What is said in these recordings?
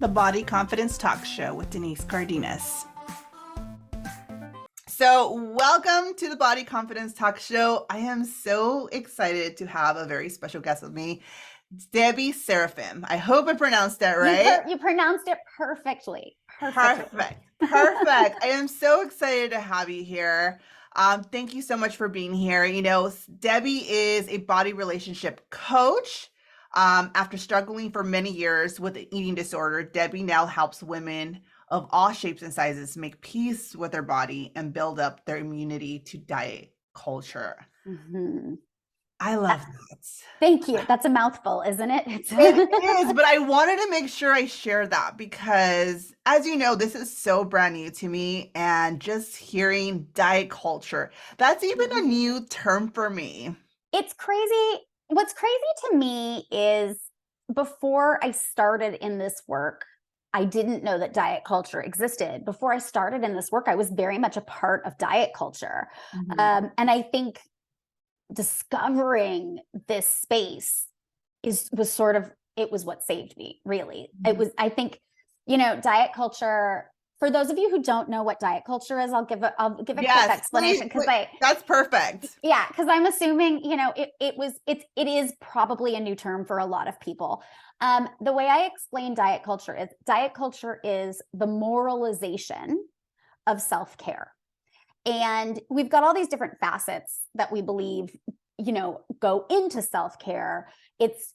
the Body Confidence Talk Show with Denise Cardenas. So, welcome to the Body Confidence Talk Show. I am so excited to have a very special guest with me, Debbie Saroufim. I hope I pronounced that right. You pronounced it perfectly. Perfect. I am so excited to have you here. Thank you so much for being here. You know, Debbie is a body relationship coach. After struggling for many years with an eating disorder, Debbie now helps women of all shapes and sizes make peace with their body and build up their immunity to diet culture. Mm-hmm. I love that. Thank you. That's a mouthful, isn't it? It is, but I wanted to make sure I share that because, as you know, this is so brand new to me, and just hearing diet culture, that's even a new term for me. It's crazy. What's crazy to me is before I started in this work, I didn't know that diet culture existed. Before I started in this work, I was very much a part of diet culture. Mm-hmm. And I think discovering this space was what saved me, really. Mm-hmm. I think, diet culture, for those of you who don't know what diet culture is, I'll give a quick explanation because that's perfect. Yeah, because I'm assuming, it is probably a new term for a lot of people. The way I explain diet culture is the moralization of self-care. And we've got all these different facets that we believe, go into self-care. It's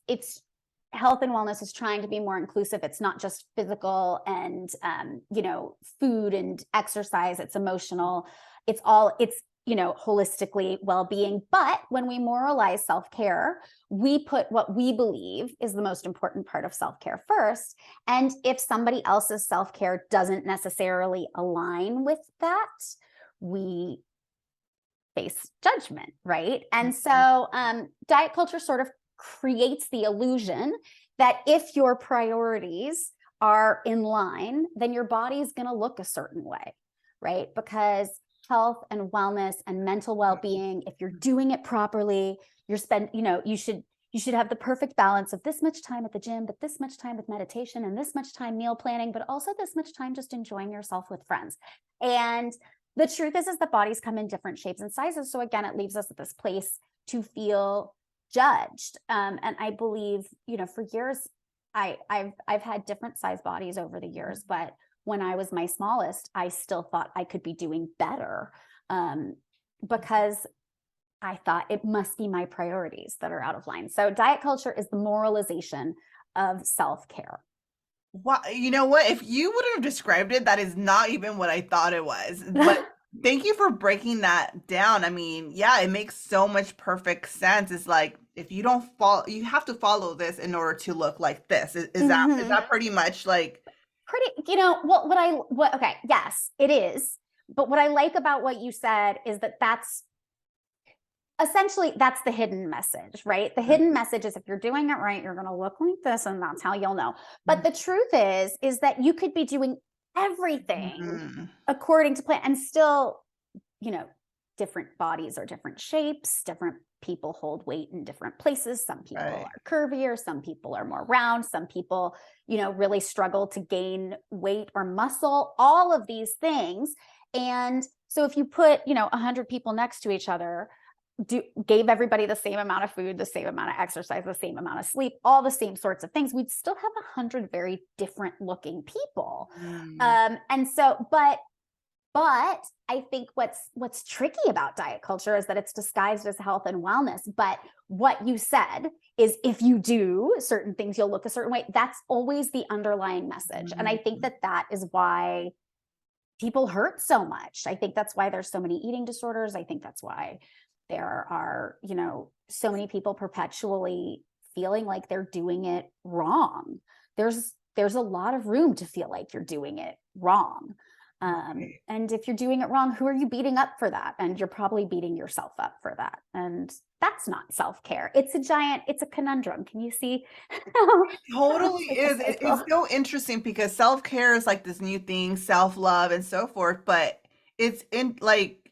health and wellness is trying to be more inclusive. It's not just physical and, food and exercise. It's emotional. It's holistically well-being. But when we moralize self-care, we put what we believe is the most important part of self-care first. And if somebody else's self-care doesn't necessarily align with that, we face judgment, right? And so diet culture sort of creates the illusion that if your priorities are in line, then your body is going to look a certain way, right? Because health and wellness and mental well-being, if you're doing it properly, you should have the perfect balance of this much time at the gym, but this much time with meditation and this much time meal planning, but also this much time just enjoying yourself with friends. And the truth is that bodies come in different shapes and sizes. So again, it leaves us at this place to feel judged. And I believe, for years, I've had different size bodies over the years, but when I was my smallest, I still thought I could be doing better because I thought it must be my priorities that are out of line. So diet culture is the moralization of self-care. Well, you know what? If you would have described it, that is not even what I thought it was. But thank you for breaking that down. I mean, yeah, it makes so much perfect sense. It's like, if you don't follow, you have to follow this in order to look like this. Is that pretty much like? Okay, yes, it is. But what I like about what you said is that that's the hidden message, right? The hidden message is if you're doing it right, you're going to look like this, and that's how you'll know. But the truth is that you could be doing everything according to plan and still, different bodies are different shapes, different people hold weight in different places. Some people are curvier, some people are more round, some people, really struggle to gain weight or muscle, all of these things. And so if you put, 100 people next to each other, gave everybody the same amount of food, the same amount of exercise, the same amount of sleep, all the same sorts of things, we'd still have 100 very different looking people. And so, but I think what's tricky about diet culture is that it's disguised as health and wellness. But what you said is if you do certain things, you'll look a certain way. That's always the underlying message. And I think that is why people hurt so much. I think that's why there's so many eating disorders. I think that's why there are, so many people perpetually feeling like they're doing it wrong. There's a lot of room to feel like you're doing it wrong. And if you're doing it wrong, who are you beating up for that? And you're probably beating yourself up for that. And that's not self-care. It's a conundrum. Can you see? Totally is. It's so interesting because self-care is like this new thing, self-love and so forth, but it's in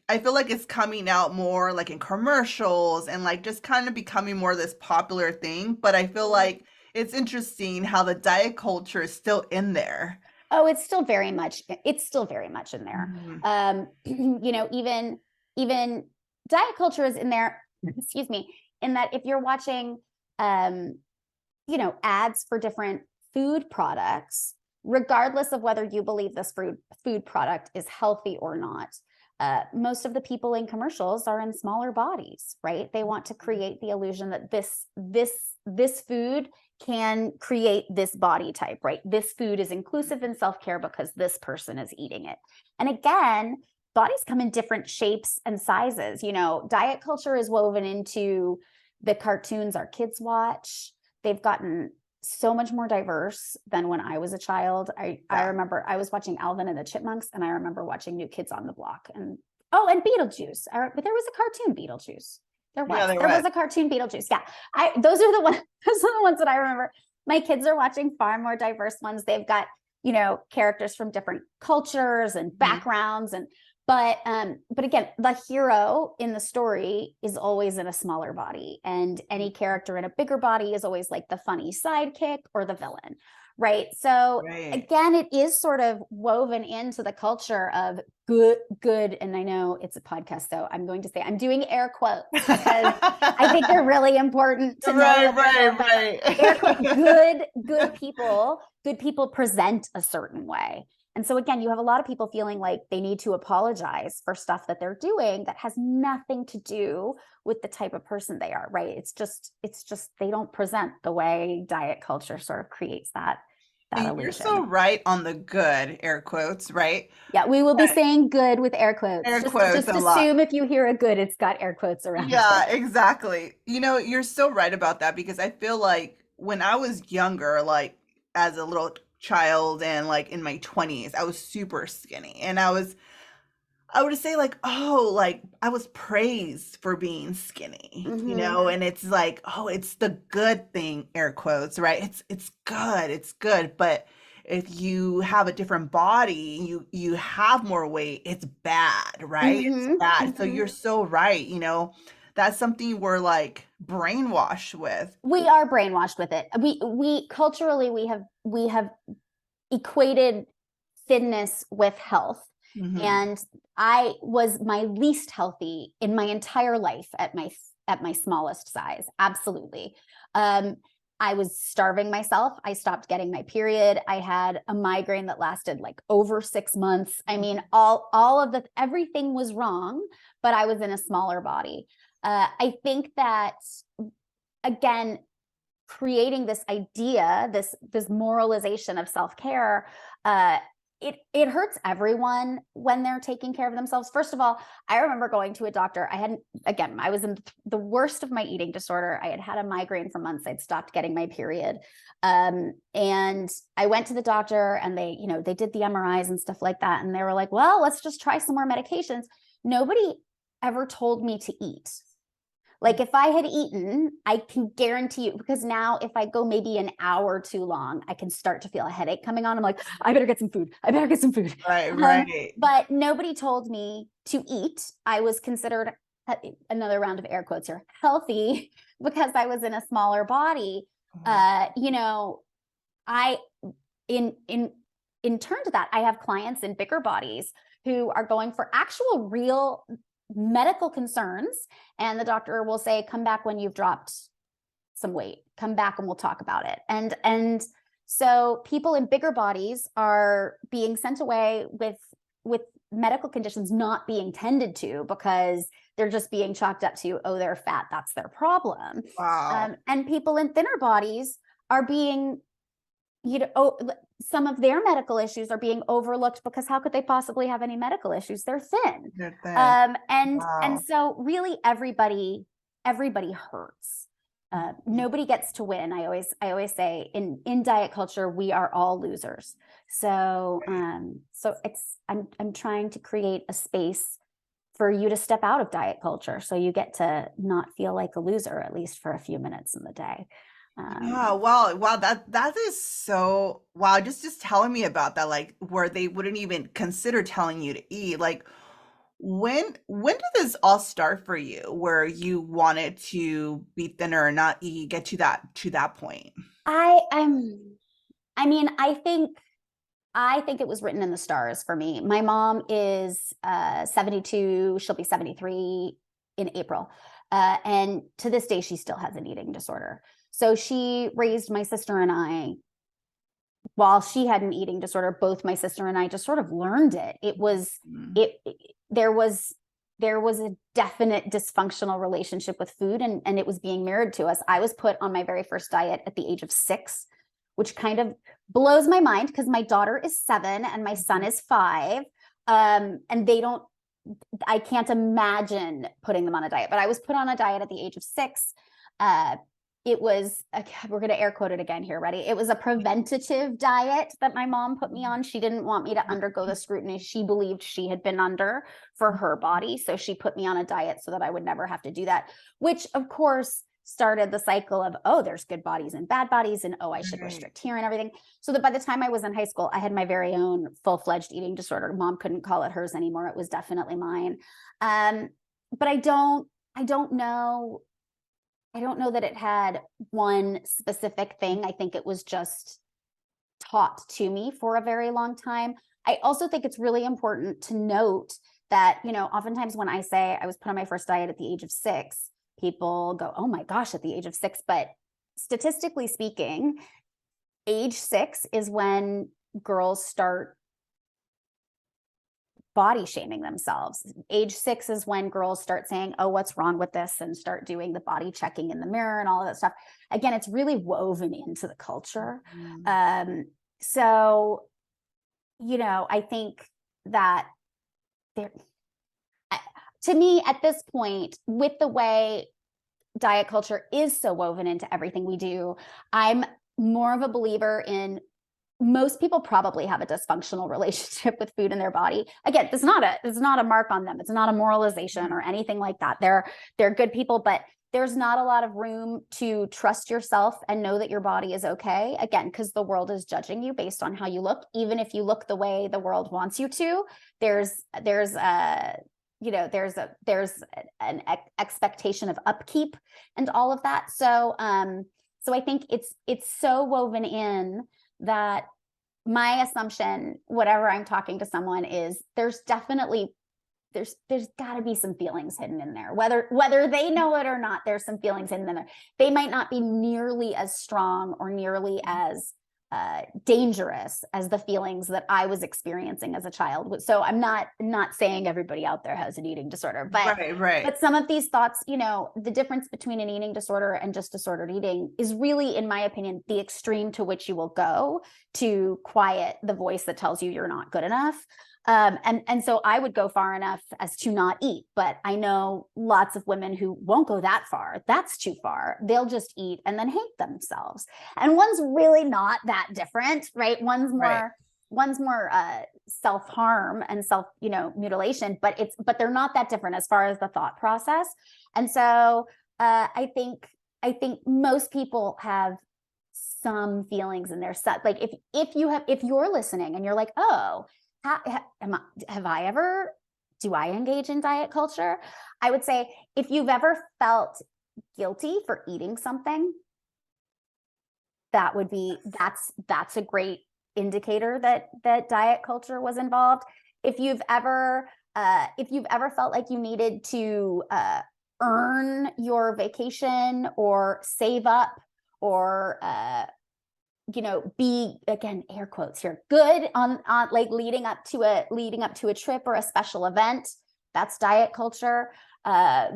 I feel like it's coming out more like in commercials and like just kind of becoming more of this popular thing. But I feel like it's interesting how the diet culture is still in there. Oh, it's still very much in there. Mhm. Even diet culture is in there, excuse me, in that if you're watching um, ads for different food products, regardless of whether you believe this food product is healthy or not, most of the people in commercials are in smaller bodies, right? They want to create the illusion that this food can create this body type, right? This food is inclusive in self-care because this person is eating it. And again, bodies come in different shapes and sizes. Diet culture is woven into the cartoons our kids watch. They've gotten so much more diverse than when I was a child. I remember I was watching Alvin and the Chipmunks, and I remember watching New Kids on the Block, and Beetlejuice. But there was a cartoon Beetlejuice. There was a cartoon Beetlejuice. Yeah, those are the ones that I remember. My kids are watching far more diverse ones. They've got characters from different cultures and backgrounds, and but again, the hero in the story is always in a smaller body, and any character in a bigger body is always like the funny sidekick or the villain, right? So again, it is sort of woven into the culture of good. And I know it's a podcast, so I'm going to say I'm doing air quotes because I think they're really important to know. Right. Air quotes, good people present a certain way. And so again, you have a lot of people feeling like they need to apologize for stuff that they're doing that has nothing to do with the type of person they are, right? It's just they don't present the way diet culture sort of creates that illusion. You're so right on the good, air quotes, right? Yeah, we will be saying good with air quotes. Just assume if you hear a good, it's got air quotes around it. Yeah, exactly. You're so right about that, because I feel like when I was younger, like as a little child and like in my 20s, I was super skinny, and I would say like, oh, like I was praised for being skinny, and it's like, oh, it's the good thing, air quotes, right? It's good. But if you have a different body, you have more weight, it's bad, right? It's bad. So you're so right. That's something we're like brainwashed with. We are brainwashed with it. We culturally, we have equated thinness with health. And I was my least healthy in my entire life at my smallest size. Absolutely. I was starving myself. I stopped getting my period. I had a migraine that lasted like over 6 months. I mean, everything was wrong, but I was in a smaller body. I think that, again, creating this idea, this moralization of self-care, it hurts everyone when they're taking care of themselves. First of all, I remember going to a doctor. I was in the worst of my eating disorder. I had a migraine for months. I'd stopped getting my period. And I went to the doctor, and they did the MRIs and stuff like that. And they were like, well, let's just try some more medications. Nobody ever told me to eat. Like if I had eaten, I can guarantee you, because now if I go maybe an hour too long, I can start to feel a headache coming on. I'm like, I better get some food. Right. But nobody told me to eat. I was considered, another round of air quotes here, healthy because I was in a smaller body. I in turn to that, I have clients in bigger bodies who are going for actual real medical concerns, and the doctor will say, come back when you've dropped some weight, come back and we'll talk about it. And so people in bigger bodies are being sent away with medical conditions not being tended to because they're just being chalked up to, oh, they're fat, that's their problem. Wow. And people in thinner bodies are being, some of their medical issues are being overlooked because how could they possibly have any medical issues? They're thin. And so really everybody hurts. Nobody gets to win. I always say in diet culture, we are all losers. So I'm trying to create a space for you to step out of diet culture, so you get to not feel like a loser, at least for a few minutes in the day. Yeah, wow, that is so wow. Just telling me about that, like where they wouldn't even consider telling you to eat. Like when did this all start for you, where you wanted to be thinner and not eat, get to that point? I mean, I think it was written in the stars for me. My mom is 72. She'll be 73 in April. And to this day, she still has an eating disorder. So she raised my sister and I while she had an eating disorder. Both my sister and I just sort of learned it. There was a definite dysfunctional relationship with food, and it was being mirrored to us. I was put on my very first diet at the age of 6, which kind of blows my mind because my daughter is 7 and my son is 5. And I can't imagine putting them on a diet, but I was put on a diet at the age of 6. It was, we're going to air quote it again here. Ready? It was a preventative diet that my mom put me on. She didn't want me to undergo the scrutiny she believed she had been under for her body. So she put me on a diet so that I would never have to do that, which of course started the cycle of, oh, there's good bodies and bad bodies, and oh, I should restrict here and everything. So that by the time I was in high school, I had my very own full-fledged eating disorder. Mom couldn't call it hers anymore. It was definitely mine. But I don't know. I don't know that it had one specific thing. I think it was just taught to me for a very long time. I also think it's really important to note that, oftentimes when I say I was put on my first diet at the age of 6, people go, oh my gosh, at the age of 6. But statistically speaking, age 6 is when girls start body shaming themselves. Age 6 is when girls start saying, oh, what's wrong with this? And start doing the body checking in the mirror and all of that stuff. Again, it's really woven into the culture. So, I think that to me at this point, with the way diet culture is so woven into everything we do, I'm more of a believer in most people probably have a dysfunctional relationship with food in their body. Again, it's not a mark on them. It's not a moralization or anything like that. They're good people, but there's not a lot of room to trust yourself and know that your body is okay. Again, because the world is judging you based on how you look. Even if you look the way the world wants you to, there's an expectation of upkeep and all of that. So I think it's so woven in that my assumption, whatever I'm talking to someone, is there's got to be some feelings hidden in there, whether they know it or not. There's some feelings hidden in there. They might not be nearly as strong or nearly as dangerous as the feelings that I was experiencing as a child. So I'm not saying everybody out there has an eating disorder, but right. But some of these thoughts, the difference between an eating disorder and just disordered eating is really, in my opinion, the extreme to which you will go to quiet the voice that tells you you're not good enough. And so I would go far enough as to not eat, but I know lots of women who won't go that far. That's too far. They'll just eat and then hate themselves. And one's really not that different, right? One's more self-harm and mutilation, but they're not that different as far as the thought process. And so I think most people have some feelings in their set. Like if you're listening and you're like, oh, do I engage in diet culture? I would say if you've ever felt guilty for eating something, that's a great indicator that diet culture was involved. If you've ever felt like you needed to earn your vacation or save up or be, again, air quotes here, good on like leading up to a trip or a special event, that's diet culture. I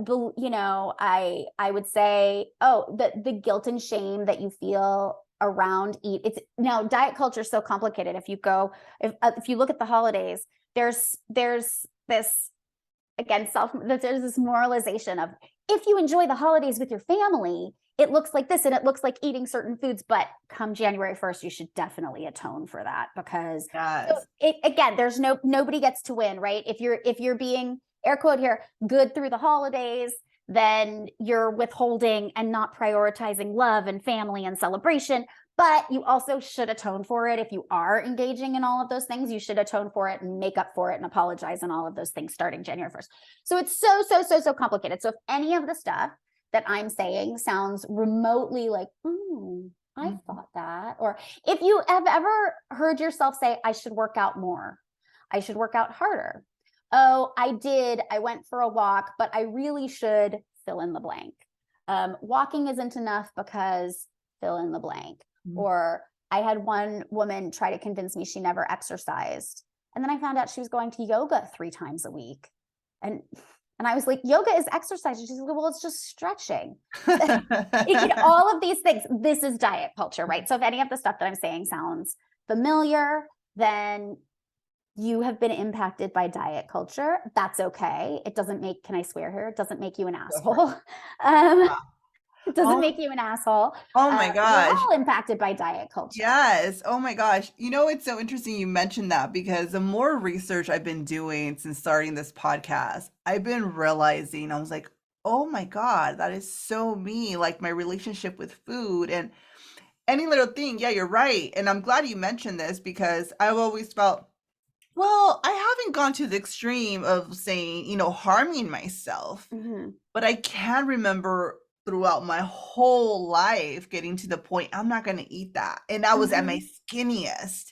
would say, the guilt and shame that you feel around eat. Now diet culture is so complicated. If you look at the holidays, there's this, again, there's this moralization of, if you enjoy the holidays with your family, it looks like this and it looks like eating certain foods, but come January 1st, you should definitely atone for that, because again, there's nobody gets to win, right? If you're being, air quote here, good through the holidays, then you're withholding and not prioritizing love and family and celebration. But you also should atone for it. If you are engaging in all of those things, you should atone for it and make up for it and apologize and all of those things starting January 1st. So it's so complicated. So if any of the stuff that I'm saying sounds remotely like, I thought that. Or if you have ever heard yourself say, I should work out more, I should work out harder. Oh, I went for a walk, but I really should fill in the blank. Walking isn't enough because fill in the blank. Or I had one woman try to convince me she never exercised. And then I found out she was going to yoga 3 times a week. And I was like, yoga is exercise. And she's like, well, it's just stretching. All of these things. This is diet culture, right? So if any of the stuff that I'm saying sounds familiar, then you have been impacted by diet culture. That's okay. It doesn't make, can I swear here? It doesn't make you an asshole. It doesn't make you an asshole. Oh my gosh. We're all impacted by diet culture. Yes. Oh my gosh. It's so interesting you mentioned that, because the more research I've been doing since starting this podcast, I've been realizing, I was like, oh my God, that is so me, like my relationship with food and any little thing. Yeah, you're right. And I'm glad you mentioned this, because I've always felt, well, I haven't gone to the extreme of saying, harming myself, but I can remember throughout my whole life getting to the point, I'm not going to eat that. And I was at my skinniest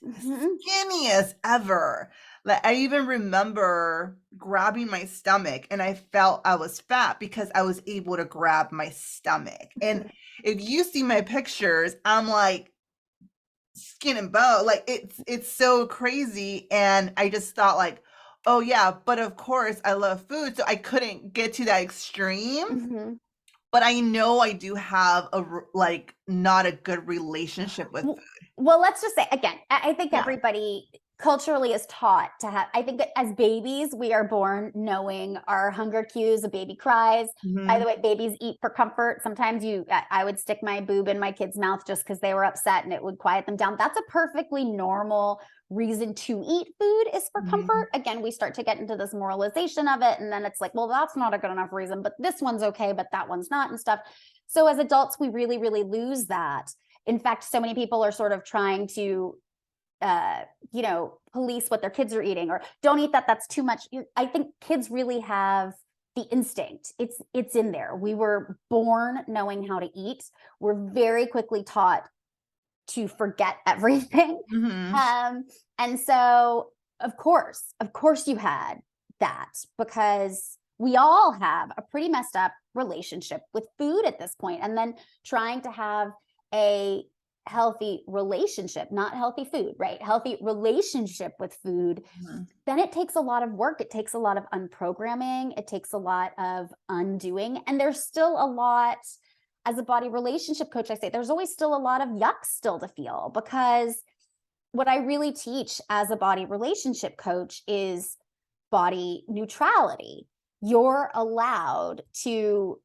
ever. Like, I even remember grabbing my stomach and I felt I was fat because I was able to grab my stomach. And if you see my pictures, I'm like skin and bone. Like, it's so crazy. And I just thought, like, oh yeah, but of course I love food, so I couldn't get to that extreme. But I know I do have not a good relationship with food. Well, let's just say, again, I think everybody culturally is taught to have, I think that as babies, we are born knowing our hunger cues. A baby cries. By the way, babies eat for comfort. Sometimes I would stick my boob in my kid's mouth just because they were upset and it would quiet them down. That's a perfectly normal reason to eat food, is for comfort. Again, we start to get into this moralization of it. And then it's like, well, that's not a good enough reason, but this one's okay, but that one's not, and stuff. So as adults, we really, really lose that. In fact, so many people are sort of trying to, police what their kids are eating, or don't eat that, that's too much. I think kids really have the instinct. It's in there. We were born knowing how to eat. We're very quickly taught to forget everything. And so of course you had that, because we all have a pretty messed up relationship with food at this point. And then trying to have a healthy relationship, not healthy food, right? Healthy relationship with food, then it takes a lot of work. It takes a lot of unprogramming. It takes a lot of undoing. And there's still a lot, as a body relationship coach, I say there's always still a lot of yuck still to feel, because what I really teach as a body relationship coach is body neutrality. You're allowed to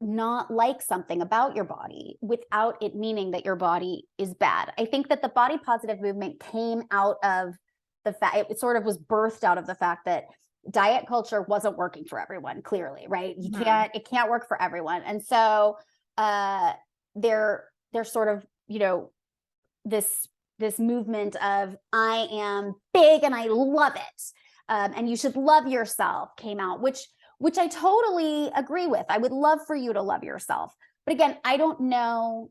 not like something about your body without it meaning that your body is bad. I think that the body positive movement came out of the fact, it sort of was birthed out of the fact that diet culture wasn't working for everyone, clearly, right? It can't work for everyone. And so they're sort of, this movement of, I am big and I love it. And you should love yourself came out, which I totally agree with. I would love for you to love yourself. But again, I don't know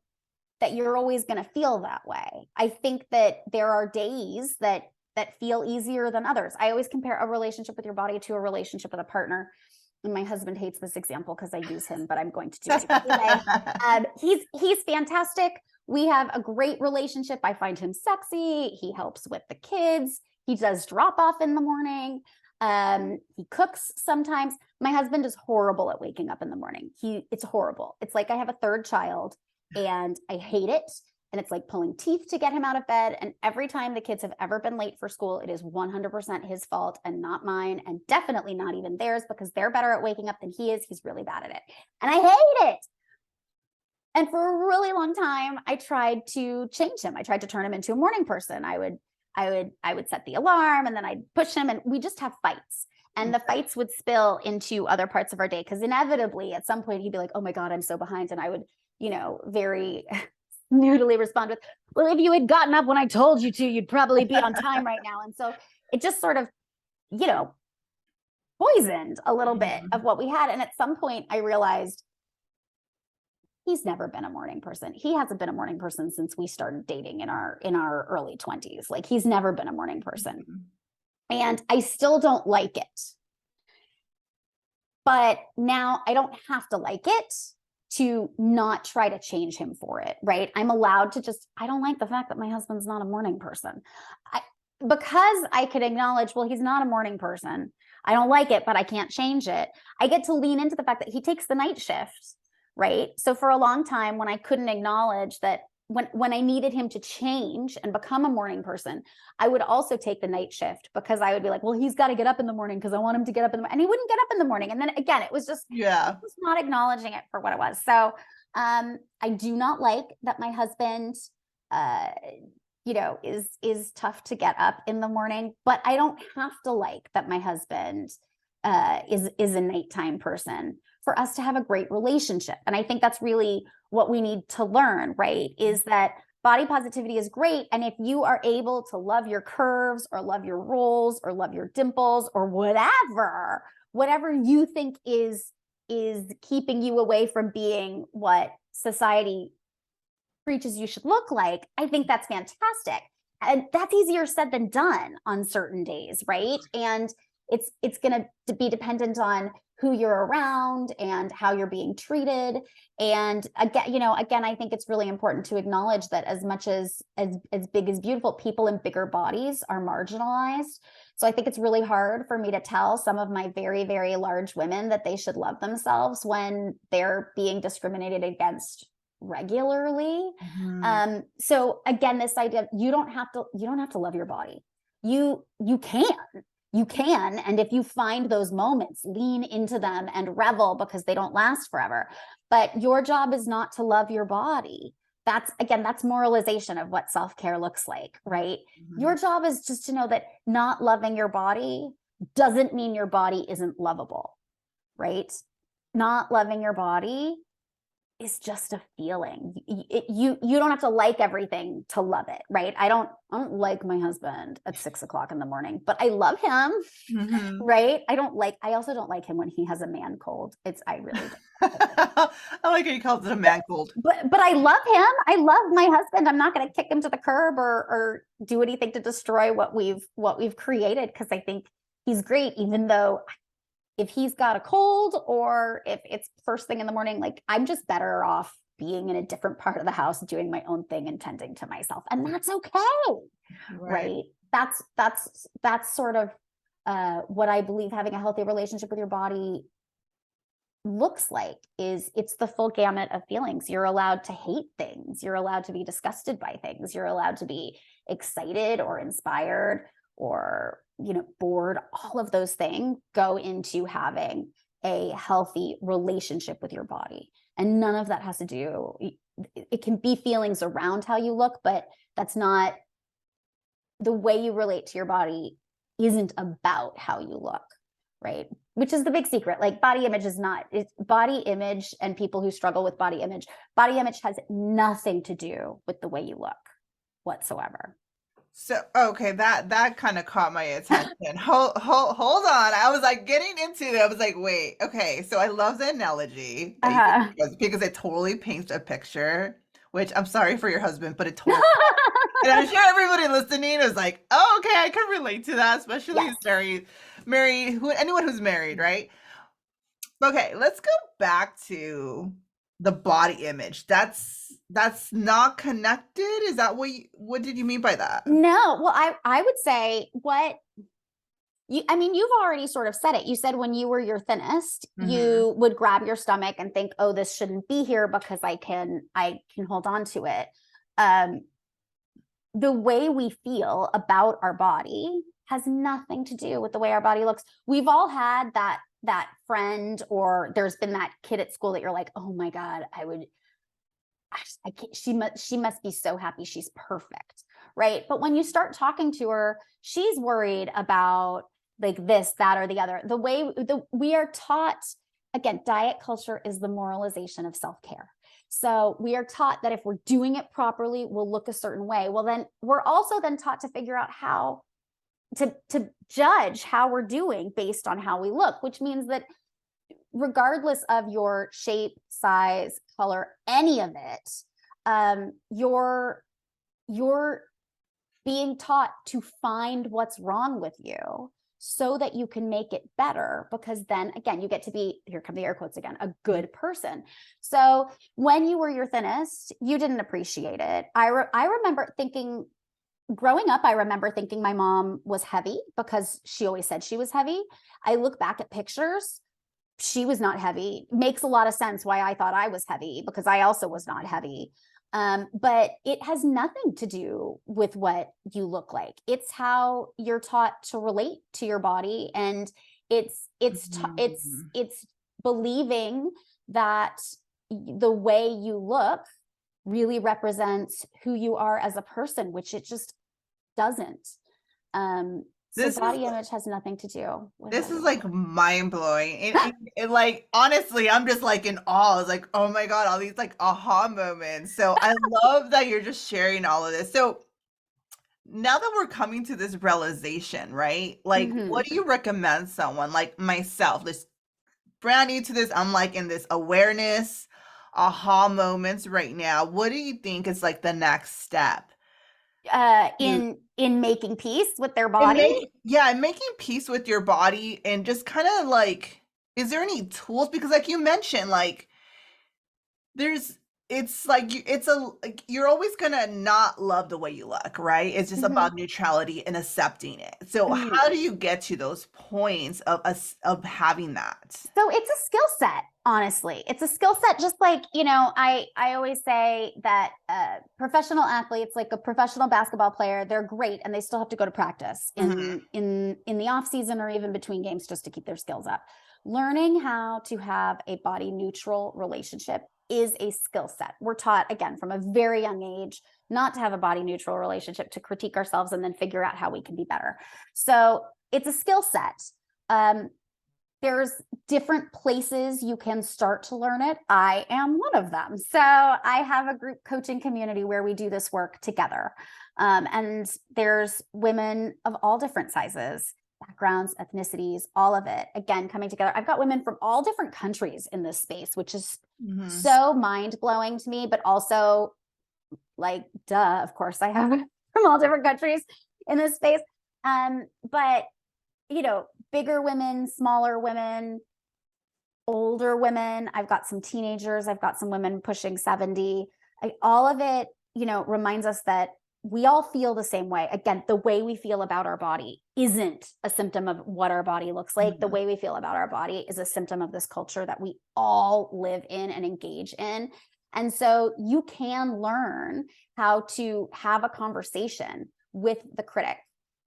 that you're always going to feel that way. I think that there are days that feel easier than others. I always compare a relationship with your body to a relationship with a partner. And my husband hates this example because I use him, but I'm going to do it anyway. He's fantastic. We have a great relationship. I find him sexy. He helps with the kids. He does drop off in the morning. He cooks sometimes. My husband is horrible at waking up in the morning. It's horrible. It's like I have a third child and I hate it. And it's like pulling teeth to get him out of bed. And every time the kids have ever been late for school, it is 100% his fault and not mine, and definitely not even theirs, because they're better at waking up than he is. He's really bad at it. And I hate it. And for a really long time, I tried to change him. I tried to turn him into a morning person. I would set the alarm and then I'd push him, and we just have fights. And the fights would spill into other parts of our day, because inevitably at some point he'd be like, oh my God, I'm so behind. And I would, very noodly respond with, well, if you had gotten up when I told you to, you'd probably be on time right now. And so it just sort of, poisoned a little bit of what we had. And at some point I realized He's never been a morning person. He hasn't been a morning person since we started dating in our early 20s. Like, he's never been a morning person. And I still don't like it. But now I don't have to like it to not try to change him for it, right? I'm allowed to just, I don't like the fact that my husband's not a morning person. Because I could acknowledge, well, he's not a morning person. I don't like it, but I can't change it. I get to lean into the fact that he takes the night shift, right? So for a long time, when I couldn't acknowledge that, when I needed him to change and become a morning person, I would also take the night shift, because I would be like, well, he's got to get up in the morning because I want him to get up and he wouldn't get up in the morning. And then again, it was just, not acknowledging it for what it was. So I do not like that my husband, is tough to get up in the morning, but I don't have to like that my husband is a nighttime person for us to have a great relationship. And I think that's really what we need to learn, right? Is that body positivity is great. And if you are able to love your curves or love your rolls or love your dimples or whatever you think is keeping you away from being what society preaches you should look like, I think that's fantastic. And that's easier said than done on certain days, right? And it's going to be dependent on who you're around and how you're being treated. And again, I think it's really important to acknowledge that as much as big as beautiful, people in bigger bodies are marginalized. So I think it's really hard for me to tell some of my very, very large women that they should love themselves when they're being discriminated against regularly. So again, this idea of you don't have to love your body. You can. And if you find those moments, lean into them and revel, because they don't last forever. But your job is not to love your body. That's moralization of what self-care looks like, right? Your job is just to know that not loving your body doesn't mean your body isn't lovable, right? Not loving your body is just a feeling. You don't have to like everything to love it, right? I don't like my husband at 6 o'clock in the morning, but I love him, right? I also don't like him when he has a man cold. I really don't. I like how you called it a man cold. But I love him. I love my husband. I'm not going to kick him to the curb or do anything to destroy what we've created, because I think he's great, even though if he's got a cold or if it's first thing in the morning, like, I'm just better off being in a different part of the house, doing my own thing and tending to myself. And that's okay. Right. That's sort of what I believe having a healthy relationship with your body looks like. Is it's the full gamut of feelings. You're allowed to hate things. You're allowed to be disgusted by things. You're allowed to be excited or inspired or bored. All of those things go into having a healthy relationship with your body. And none of that has to do, it can be feelings around how you look, but that's not the way you relate to your body. Isn't about how you look, right? Which is the big secret. Like, body image is not, it's body image, and people who struggle with body image has nothing to do with the way you look whatsoever. So, okay, that kind of caught my attention. Hold on. I was like getting into it. I was like, wait, okay. So I love the analogy because it totally paints a picture, which I'm sorry for your husband, but it totally, and I'm sure everybody listening is like, oh, okay, I can relate to that, especially anyone who's married, right? Okay, let's go back to the body image. That's not connected. Is that what did you mean by that? No. Well, I would say you've already sort of said it. You said when you were your thinnest, you would grab your stomach and think, oh, this shouldn't be here because I can hold on to it. The way we feel about our body has nothing to do with the way our body looks. We've all had that friend, or there's been that kid at school that you're like, oh my God, she must be so happy she's perfect, right? But when you start talking to her, she's worried about like this, that, or the other. We are taught, again, diet culture is the moralization of self-care. So we are taught that if we're doing it properly, we'll look a certain way. Well, then we're also then taught to figure out how to judge how we're doing based on how we look, which means that regardless of your shape, size, color, any of it, you're being taught to find what's wrong with you so that you can make it better, because then again, you get to be, here come the air quotes again, a good person. So when you were your thinnest, you didn't appreciate it. I remember thinking, growing up, I remember thinking my mom was heavy because she always said she was heavy. I look back at pictures, she was not heavy. Makes a lot of sense why I thought I was heavy, because I also was not heavy. But it has nothing to do with what you look like. It's how you're taught to relate to your body, and it's believing that the way you look really represents who you are as a person, which it just doesn't. So body image has nothing to do with this is like mind blowing. And like, honestly, I'm just like in awe. It's like, oh my God, all these like aha moments. So I love that you're just sharing all of this. So now that we're coming to this realization, right? Like, what do you recommend someone like myself, this brand new to this? I'm like in this awareness, aha moments right now. What do you think is like the next step? In making peace with their body? Making peace with your body, and just kind of like, is there any tools? Because like you mentioned, like it's like you're always gonna not love the way you look, right? It's just about neutrality and accepting it. So how do you get to those points of having that? So it's a skill set, honestly. It's a skill set. Just like, I always say that professional athletes, like a professional basketball player, they're great and they still have to go to practice in the off season or even between games just to keep their skills up. Learning how to have a body neutral relationship is a skill set. We're taught, again, from a very young age, not to have a body neutral relationship, to critique ourselves and then figure out how we can be better. So it's a skill set. There's different places you can start to learn it. I am one of them. So I have a group coaching community where we do this work together. And there's women of all different sizes, backgrounds, ethnicities, all of it, again, coming together. I've got women from all different countries in this space, which is so mind-blowing to me, but also like, duh, of course I have from all different countries in this space. But, bigger women, smaller women, older women. I've got some teenagers. I've got some women pushing 70. All of it, reminds us that we all feel the same way. Again, the way we feel about our body isn't a symptom of what our body looks like. The way we feel about our body is a symptom of this culture that we all live in and engage in. And so you can learn how to have a conversation with the critic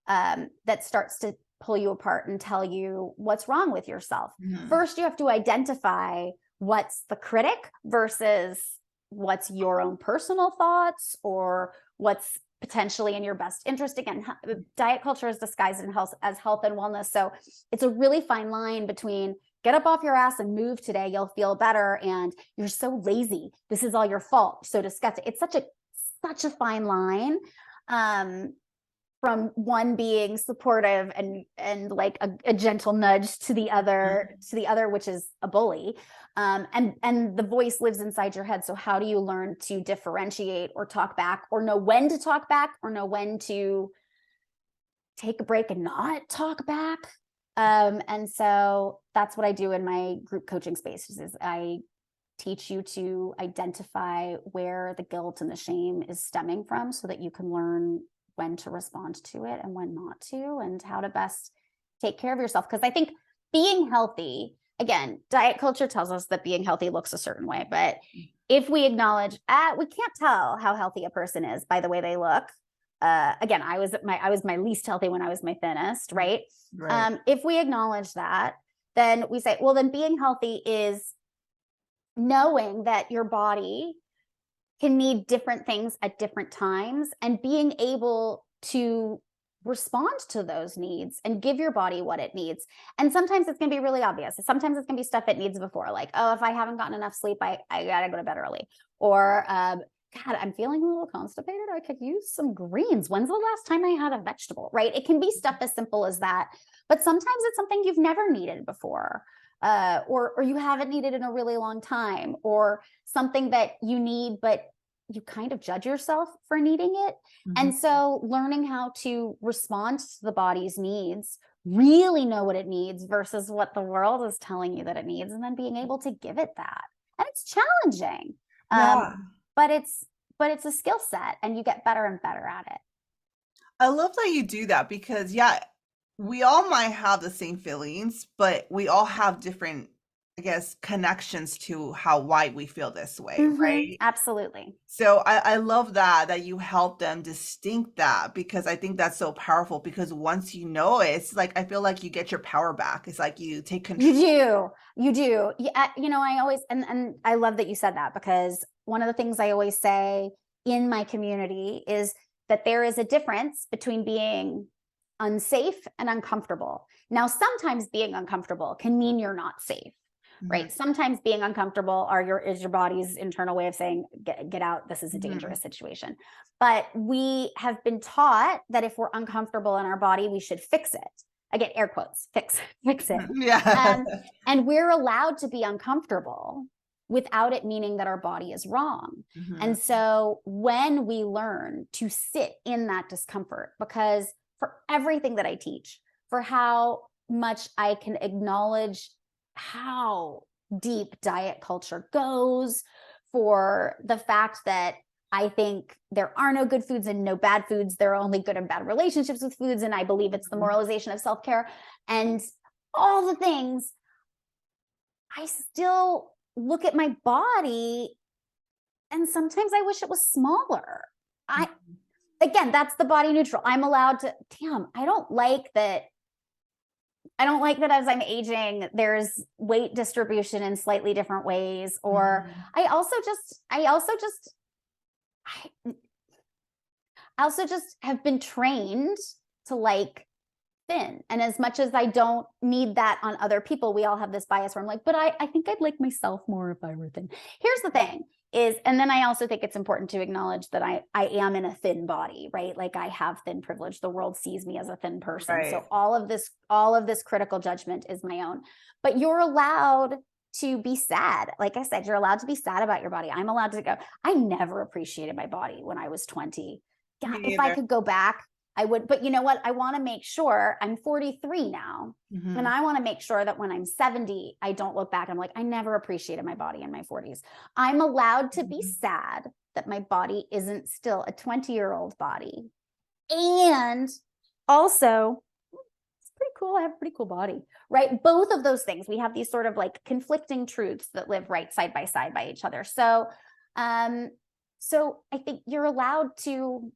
that starts to pull you apart and tell you what's wrong with yourself. First, you have to identify what's the critic versus what's your own personal thoughts or what's potentially in your best interest. Again, diet culture is disguised in as health and wellness. So it's a really fine line between get up off your ass and move today, you'll feel better, and you're so lazy, this is all your fault, so disgusting. It's such a fine line from one being supportive and like a gentle nudge to the other, which is a bully. And the voice lives inside your head. So how do you learn to differentiate or talk back, or know when to talk back, or know when to take a break and not talk back? And so that's what I do in my group coaching spaces, is I teach you to identify where the guilt and the shame is stemming from so that you can learn when to respond to it and when not to, and how to best take care of yourself. Because I think being healthy, again, diet culture tells us that being healthy looks a certain way, but if we acknowledge, we can't tell how healthy a person is by the way they look. Again, I was my least healthy when I was my thinnest, right? If we acknowledge that, then we say, well, then being healthy is knowing that your body can need different things at different times, and being able to respond to those needs and give your body what it needs. And sometimes it's going to be really obvious. Sometimes it's going to be stuff it needs before, like, oh, if I haven't gotten enough sleep, I gotta go to bed early. Or, God, I'm feeling a little constipated, I could use some greens. When's the last time I had a vegetable, right? It can be stuff as simple as that. But sometimes it's something you've never needed before. or you haven't needed in a really long time, or something that you need, but you kind of judge yourself for needing it. And so learning how to respond to the body's needs, really know what it needs versus what the world is telling you that it needs, and then being able to give it that. And it's challenging. Yeah. But it's a skill set, and you get better and better at it. I love that you do that because, yeah, we all might have the same feelings, but we all have different, I guess, connections to why we feel this way, right? Absolutely. So I love that you help them distinct that, because I think that's so powerful, because once you know it, it's like I feel like you get your power back. It's like you take control. You do. Yeah, I always, and I love that you said that, because one of the things I always say in my community is that there is a difference between being unsafe and uncomfortable. Now, sometimes being uncomfortable can mean you're not safe, right? Sometimes being uncomfortable is your body's internal way of saying, get out, this is a dangerous situation. But we have been taught that if we're uncomfortable in our body, we should fix it. I get air quotes, fix it. Yeah. And we're allowed to be uncomfortable without it meaning that our body is wrong. And so when we learn to sit in that discomfort, because for everything that I teach, for how much I can acknowledge how deep diet culture goes, for the fact that I think there are no good foods and no bad foods, there are only good and bad relationships with foods, and I believe it's the moralization of self-care and all the things, I still look at my body and sometimes I wish it was smaller. Again, that's the body neutral. I'm allowed to, I don't like that as I'm aging, there's weight distribution in slightly different ways. Or I also just have been trained to like thin. And as much as I don't need that on other people, we all have this bias where I'm like, but I think I'd like myself more if I were thin. Here's the thing is, and then I also think it's important to acknowledge that I am in a thin body, right? Like I have thin privilege. The world sees me as a thin person. Right. So all of this critical judgment is my own, but you're allowed to be sad. Like I said, you're allowed to be sad about your body. I'm allowed to go, I never appreciated my body when I was 20. God, if I could go back, I would, but you know what? I want to make sure, I'm 43 now, and I want to make sure that when I'm 70, I don't look back. I'm like, I never appreciated my body in my 40s. I'm allowed to be sad that my body isn't still a 20-year-old body. And also, it's pretty cool. I have a pretty cool body, right? Both of those things. We have these sort of like conflicting truths that live right side by each other. So, so I think you're allowed to,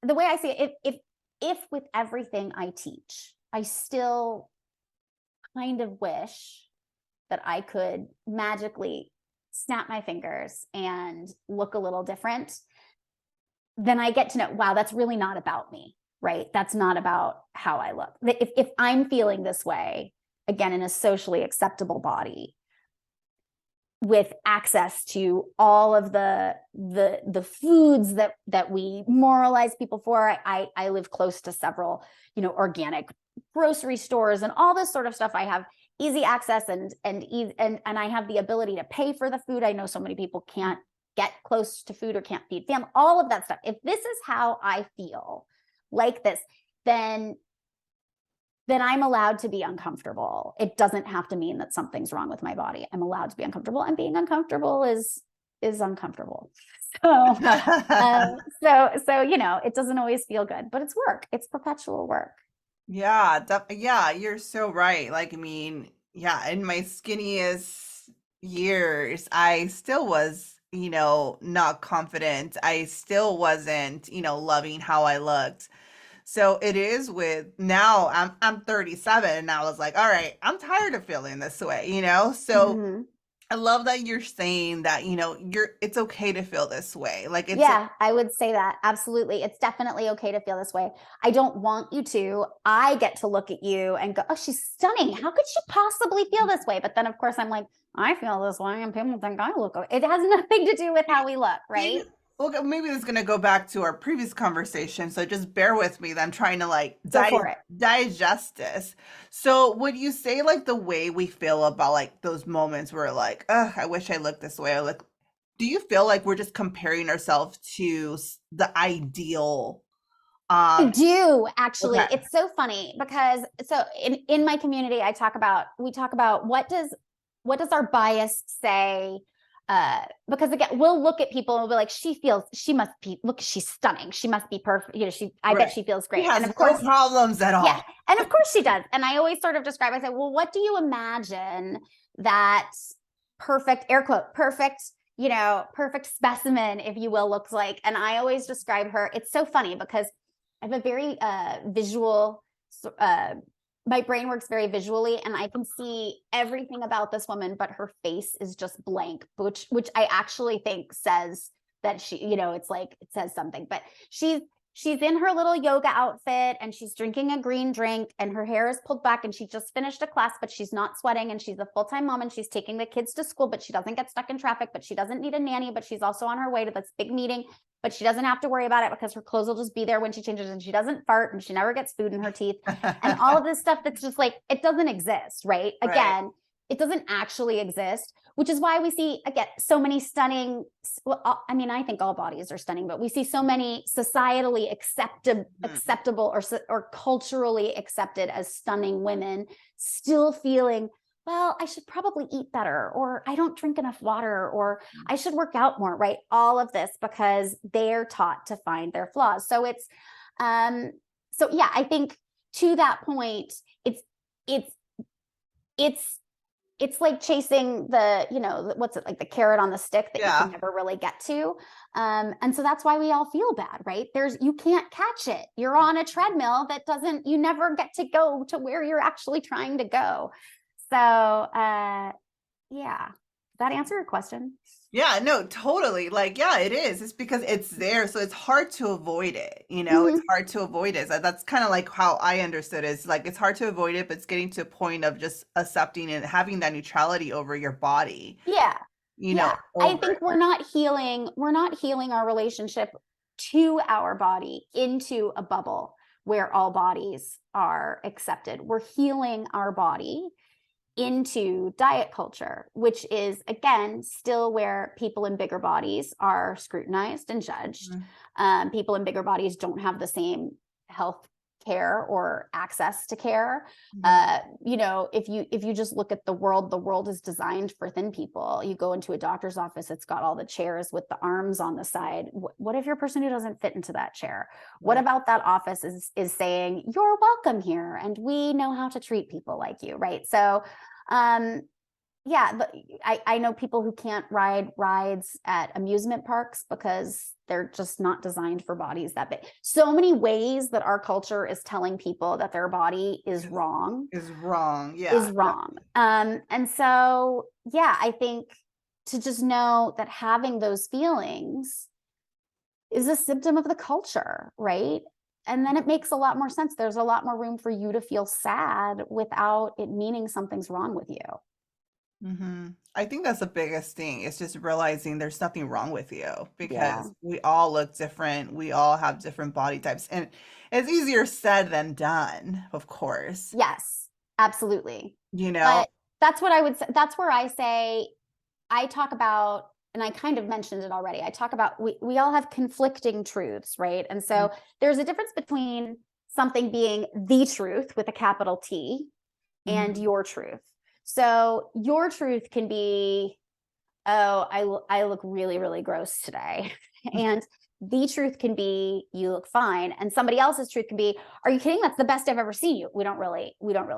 the way I see it, if with everything I teach, I still kind of wish that I could magically snap my fingers and look a little different, then I get to know, wow, that's really not about me, right? That's not about how I look. If I'm feeling this way, again, in a socially acceptable body, with access to all of the foods that we moralize people for. I live close to several, organic grocery stores and all this sort of stuff. I have easy access and I have the ability to pay for the food. I know so many people can't get close to food or can't feed family, all of that stuff. If this is how I feel like this, then I'm allowed to be uncomfortable. It doesn't have to mean that something's wrong with my body. I'm allowed to be uncomfortable, and being uncomfortable is uncomfortable. So, it doesn't always feel good, but it's work. It's perpetual work. Yeah, you're so right. Like, I mean, yeah, in my skinniest years, I still was, not confident. I still wasn't, loving how I looked. So it is with now I'm 37 and I was like, all right, I'm tired of feeling this way, So I love that you're saying that, it's okay to feel this way. Like, I would say that. Absolutely. It's definitely okay to feel this way. I don't want you to. I get to look at you and go, oh, she's stunning. How could she possibly feel this way? But then of course I'm like, I feel this way and people think I look okay. It has nothing to do with how we look, right? Well, maybe this is going to go back to our previous conversation, so just bear with me. I'm trying to like Go for it. digest this. So, would you say like the way we feel about like those moments where like, ugh, I wish I looked this way, or like, do you feel like we're just comparing ourselves to the ideal? I Um, do actually. okay, It's so funny because so in my community, we talk about what does our bias say? Because again, we'll look at people and we'll be like, she must be, look, she's stunning. She must be perfect. You know, I bet right. she feels He great. And has of no course, problems at yeah. all. And of course she does. And I always sort of describe, I say, well, what do you imagine that perfect, air quote, perfect, you know, perfect specimen, if you will, looks like? And I always describe her. It's so funny because I have a very visual, uh, my brain works very visually, and I can see everything about this woman, but her face is just blank, which I actually think says that she, you know, it's like it says something. But she's in her little yoga outfit and she's drinking a green drink and her hair is pulled back and she just finished a class, but she's not sweating, and she's a full-time mom and she's taking the kids to school, but she doesn't get stuck in traffic, but she doesn't need a nanny, but she's also on her way to this big meeting, but she doesn't have to worry about it because her clothes will just be there when she changes, and she doesn't fart and she never gets food in her teeth and all of this stuff that's just like, it doesn't exist, right? Right. Again, it doesn't actually exist, which is why we see, again, so many stunning, well, I mean, I think all bodies are stunning, but we see so many societally acceptable or culturally accepted as stunning women still feeling, well, I should probably eat better, or I don't drink enough water, or I should work out more, right? All of this because they're taught to find their flaws. So so yeah, I think to that point, it's it's it's like chasing the, you know, what's it, like the carrot on the stick that you can Yeah. never really get to. And so that's why we all feel bad, right? You can't catch it. You're on a treadmill that doesn't, you never get to go to where you're actually trying to go. So, yeah, does that answer your question? Yeah, no, totally. Like, yeah, it is. It's because it's there, so it's hard to avoid it. You know, it's Mm-hmm. hard to avoid it. So that's kind of like how I understood it. It's like it's hard to avoid it, but it's getting to a point of just accepting and having that neutrality over your body, Yeah. you know, Yeah. I over think it. we're not healing our relationship to our body into a bubble where all bodies are accepted. We're healing our body into diet culture, which is again still where people in bigger bodies are scrutinized and judged. Mhm. People in bigger bodies don't have the same health care or access to care. Mhm. You know, if you just look at the world is designed for thin people. You go into a doctor's office, it's got all the chairs with the arms on the side. What if you're a person who doesn't fit into that chair? What Right. about that office is saying you're welcome here and we know how to treat people like you, right? So um, yeah, but I know people who can't ride rides at amusement parks because they're just not designed for bodies that big. So many ways that our culture is telling people that their body Is wrong. is Yeah. wrong. And so, yeah, I think to just know that having those feelings is a symptom of the culture, right? And then it makes a lot more sense. There's a lot more room for you to feel sad without it meaning something's wrong with you. I think that's the biggest thing. It's just realizing there's nothing wrong with you Yeah. because we all look different. We all have different body types. And it's easier said than done, of course. Yes, absolutely. You know? But that's what I would say. That's where I say I talk about, and I kind of mentioned it already. I talk about we all have conflicting truths, right? And Mhm. so there's a difference between something being the truth with a capital T and Mhm. your truth. So your truth can be, oh, I look really, really gross today. And the truth can be, you look fine. And somebody else's truth can be, are you kidding? That's the best I've ever seen you. We don't really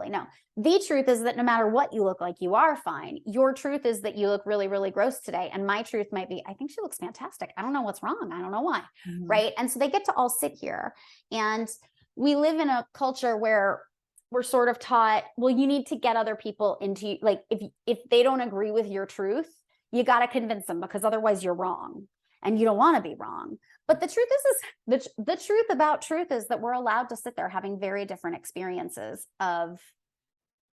know. The truth is that no matter what you look like, you are fine. Your truth is that you look really, really gross today. And my truth might be, I think she looks fantastic. I don't know what's wrong. I don't know why. Mhm. Right. And so they get to all sit here. And we live in a culture where we're sort of taught, well, you need to get other people into, like, if they don't agree with your truth, you got to convince them because otherwise you're wrong and you don't want to be wrong. But the truth the truth about truth is that we're allowed to sit there having very different experiences of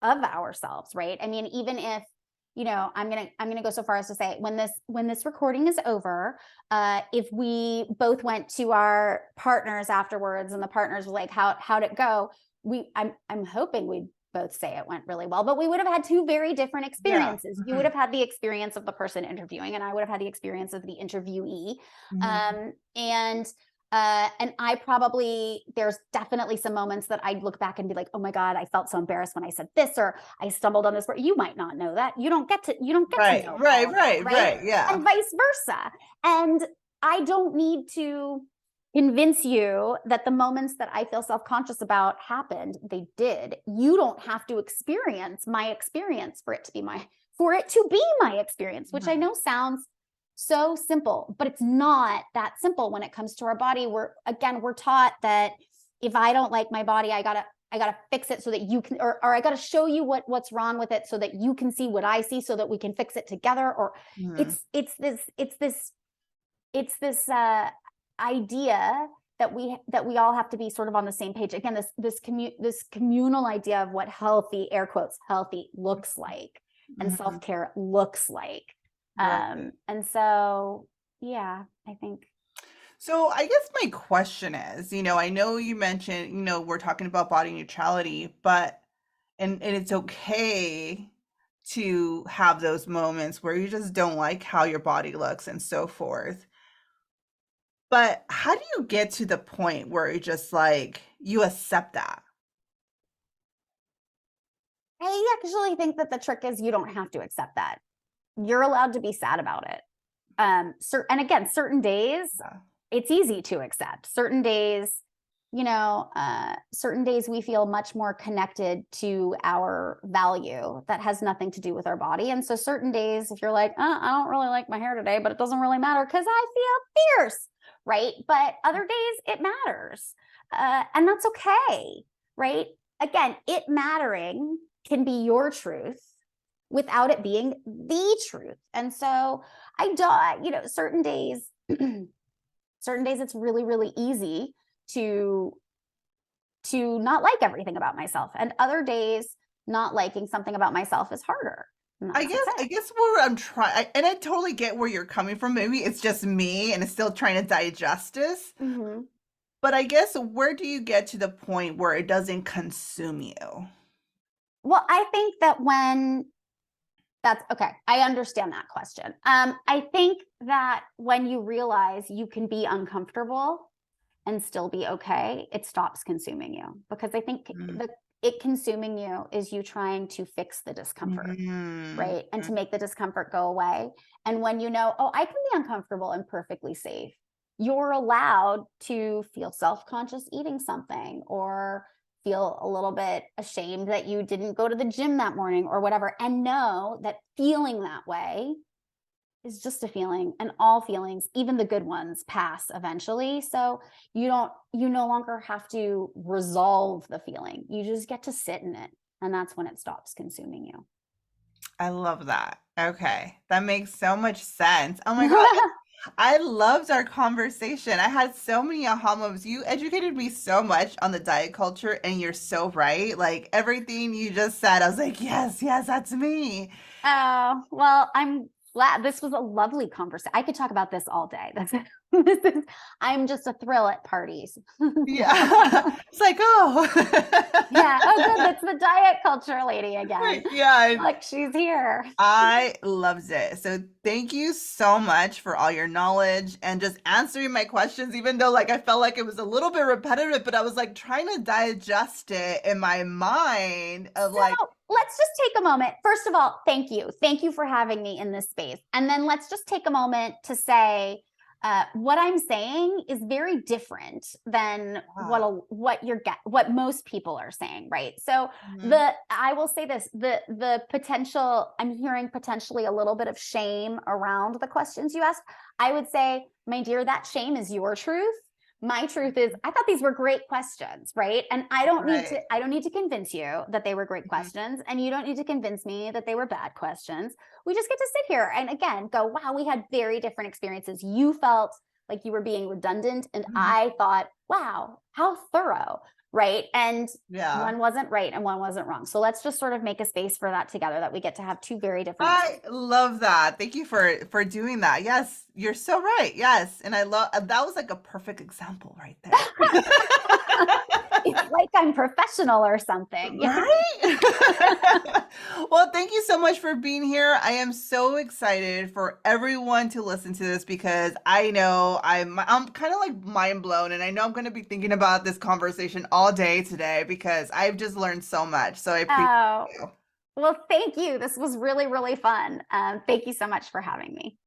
ourselves, right? I mean, even if I'm gonna go so far as to say when this recording is over, if we both went to our partners afterwards and the partners were like, how'd it go? I'm hoping we'd both say it went really well, but we would have had two very different experiences. Yeah. You would have had the experience of the person interviewing, and I would have had the experience of the interviewee. And I probably, there's definitely some moments that I'd look back and be like, oh my God, I felt so embarrassed when I said this, or I stumbled on this word. You might not know that. You don't get to know Right. all of that, right? Yeah. And vice versa. And I don't need to convince you that the moments that I feel self-conscious about happened. They did. You don't have to experience my experience for it to be my experience, which I know sounds so simple, but it's not that simple when it comes to our body. We're taught that if I don't like my body, I gotta fix it so that you can, or I gotta show you what's wrong with it so that you can see what I see so that we can fix it together. Or it's this idea that we all have to be sort of on the same page. Again, this communal idea of what healthy, air quotes, healthy looks like and self-care looks like. And so, yeah, I think. So I guess my question is, I know you mentioned, we're talking about body neutrality, but, and it's okay to have those moments where you just don't like how your body looks and so forth. But how do you get to the point where you just like, you accept that? I actually think that the trick is you don't have to accept that. You're allowed to be sad about it. And again, certain days, it's easy to accept. Certain days, we feel much more connected to our value that has nothing to do with our body. And so certain days, if you're like, I don't really like my hair today, but it doesn't really matter because I feel fierce, right? But other days it matters. And that's okay, right? Again, it mattering can be your truth without it being the truth. And so certain days it's really, really easy to not like everything about myself. And other days, not liking something about myself is harder. I guess where I'm trying, and I totally get where you're coming from. Maybe it's just me and it's still trying to digest this. But I guess where do you get to the point where it doesn't consume you? Well, I think that that's okay. I understand that question. I think that when you realize you can be uncomfortable and still be okay, it stops consuming you. Because I think it consuming you is you trying to fix the discomfort, right? And to make the discomfort go away. And when I can be uncomfortable and perfectly safe, you're allowed to feel self-conscious eating something, or feel a little bit ashamed that you didn't go to the gym that morning or whatever, and know that feeling that way is just a feeling, and all feelings, even the good ones, pass eventually. So you no longer have to resolve the feeling. You just get to sit in it. And that's when it stops consuming you. I love that. Okay. That makes so much sense. Oh my God. I loved our conversation. I had so many aha moments. You educated me so much on the diet culture, and you're so right. Like everything you just said, I was like, yes, that's me. Oh, well, I'm glad. This was a lovely conversation. I could talk about this all day. I'm just a thrill at parties. Yeah. It's like, oh. Yeah. Oh, good. That's the diet culture lady again. Yeah. Like, she's here. I loved it. So thank you so much for all your knowledge and just answering my questions, even though like I felt like it was a little bit repetitive, but I was like trying to digest it in my mind of like. Let's just take a moment. First of all, thank you. Thank you for having me in this space. And then let's just take a moment to say, what I'm saying is very different than what most people are saying, right? So I will say this, the potential, I'm hearing potentially a little bit of shame around the questions you asked. I would say, my dear, that shame is your truth. My truth is, I thought these were great questions, right? And I don't need to convince you that they were great questions, and you don't need to convince me that they were bad questions. We just get to sit here and again go, wow, we had very different experiences. You felt like you were being redundant, and I thought, wow, how thorough. right? And Yeah. one wasn't right and one wasn't wrong. So let's just sort of make a space for that together, that we get to have two very different I love that. Thank you for doing that. Yes, you're so right. Yes, and I love that was like a perfect example right there. It's like I'm professional or something. Right? Well, thank you so much for being here. I am so excited for everyone to listen to this because I know I'm kind of like mind blown, and I know I'm going to be thinking about this conversation all day today because I've just learned so much. So I appreciate Oh, you. well, thank you. This was really, really fun. Thank you so much for having me.